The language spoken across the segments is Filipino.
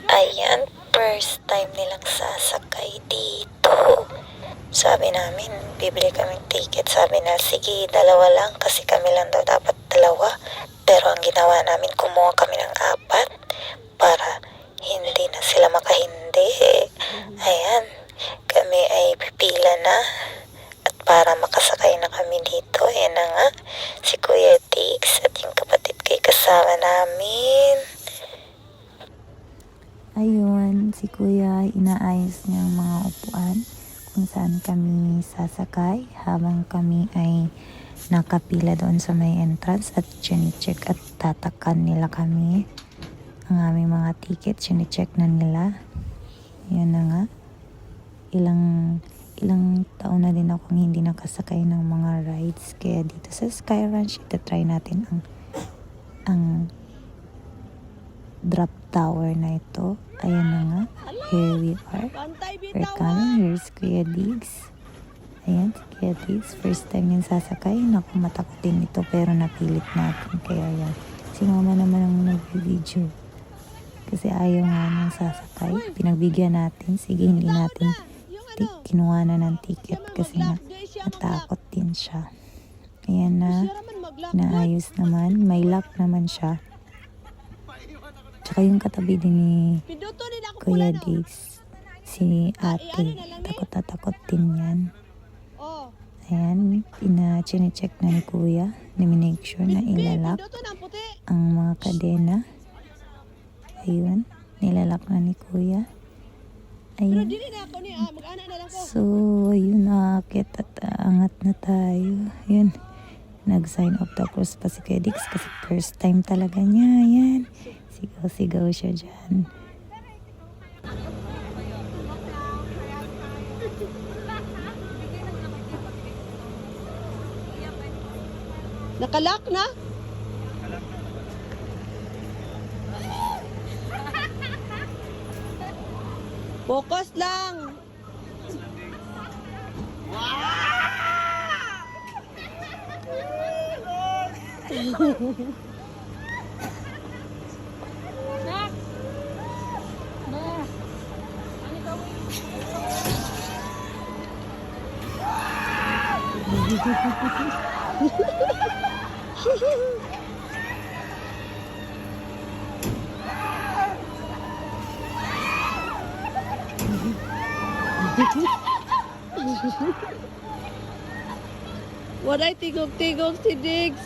Ayan, first time nilang sasakay dito. Sabi namin, bibili kaming ticket. Sabi na, sige, dalawa lang kasi kami lang daw dapat dalawa. Pero ang ginawa namin, kumuha kami ng 4 para hindi na sila makahindi. Ayan, kami ay pipila na. At para makasakay na kami dito, ayan na nga, si Kuya Diggs at yung kapatid ko kasama namin. Ayun, si Kuya inaayos niya ang mga upuan kung saan kami sasakay habang kami ay nakapila doon sa may entrance at chine-check at tatakan nila kami ang aming mga ticket. Chine-check na nila. Yan na nga. Ilang taon na din akong hindi nakasakay ng mga rides. Kaya dito sa Sky Ranch, itatry natin ang drop tower na ito. Ayan na nga. Here we are. We're coming. Here's Kuya Diggs. Ayan, si Kuya Diggs. First time yung sasakay. Naku, matakot din ito pero napilit natin. Kaya yan. Si mama naman ang nag-video. Kasi ayaw nga nang sasakay. Pinagbigyan natin. Sige, hindi natin kinuha na ng ticket kasi nga natakot din siya. Ayan na. Inaayos naman. May lock naman siya. Tsaka yung katabi din ni Kuya Diggs, si ate, takot na takot din yan. Ayan, chine-check na ni Kuya, na-make sure na ilalak ang mga kadena. Ayun, nilalak na ni Kuya. Ayun. So, ayun, nakakit at angat na tayo. Ayun, nag-sign of the cross pa si Kuya Diggs kasi first time talaga niya. Ayan. Sigaw-sigaw siya dyan. Nakalak na? Focus lang. Waday tigog-tigog si Diggs.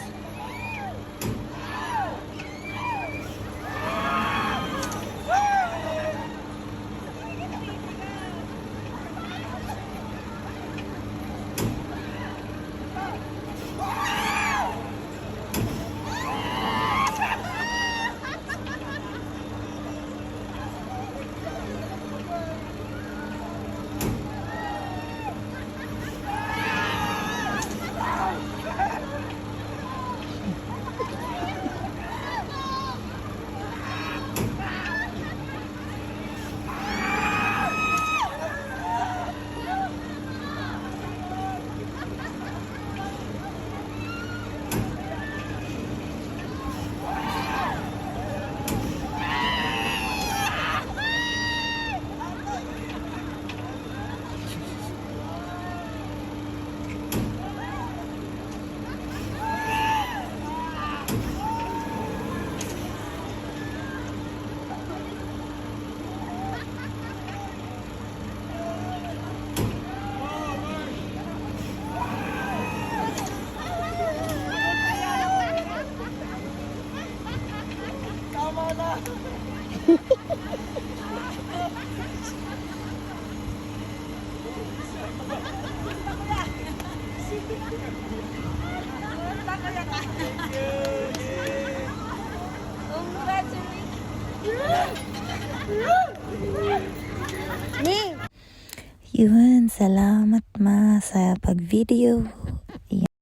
Yun, salamat ma sa pag-video.